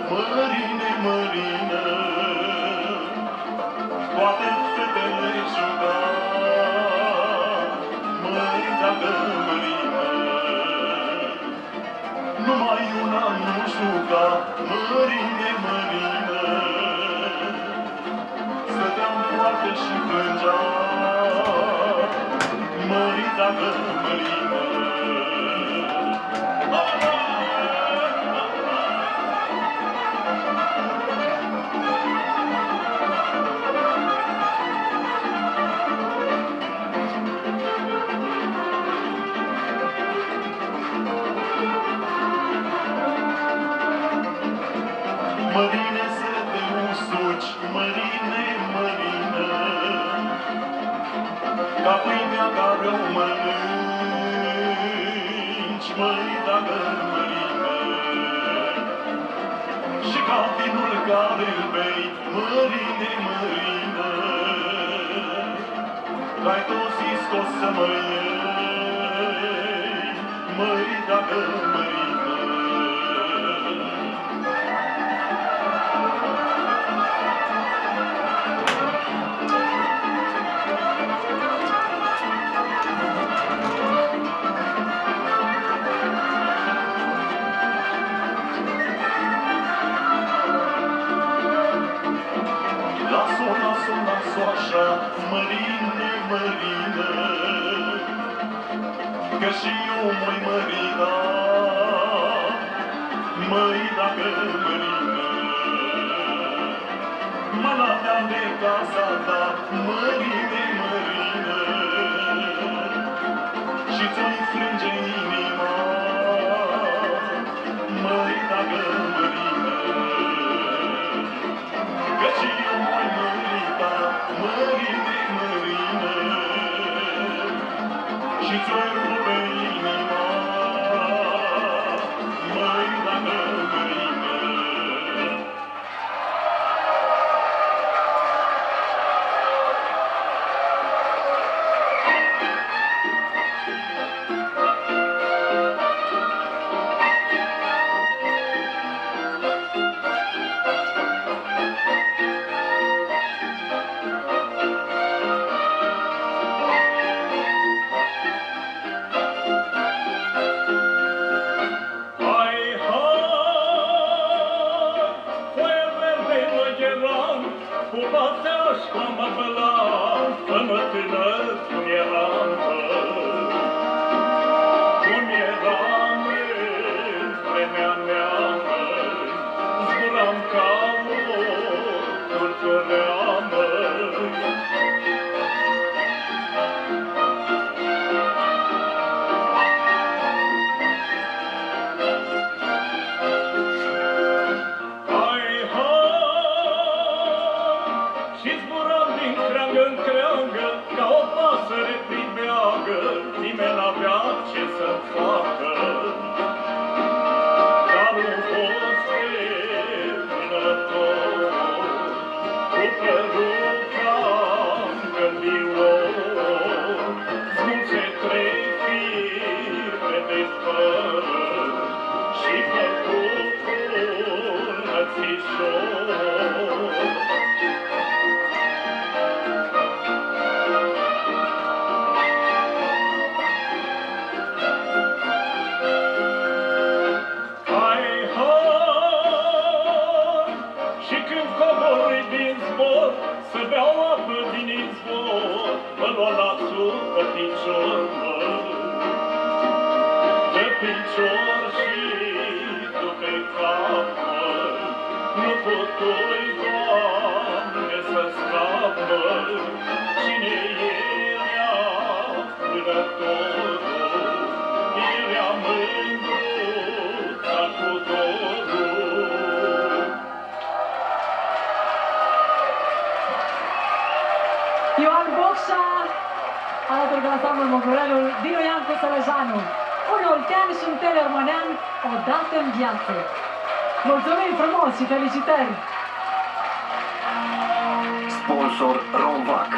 mărine, mărină, toate fetele juca, măi, dacă mărină, numai una nu juca, mărine, mărină, stătea-n poartă și plângea, măi, dacă mărină. Mărine să te usuci, mărine, mărină, ca pâinea care o mănânci, măi, dacă mărină, și ca vinul care-l bei, mărine, mărină, că-ai tot zis că o să mă iei, măi, dacă mărină. Las-o așa, mărine, mărină, că și eu m-oi mărina, măi, dacă mărină, mă l-aveam de casa ta, mărine, mărină, și ți-o-i frânge inima, măi, dacă mărină, că și eu m-oi mărita, mărine, mărină, și ți-o-i rupe inima, măi, dacă mărină. Ioan Bocșa, alături de ansamblul Măgurelul, Dinu Iancu Sălăjanu. Un oltean și un telermănean odată în viață. Mulțumim frumos și felicitări! Sponsor Romvac.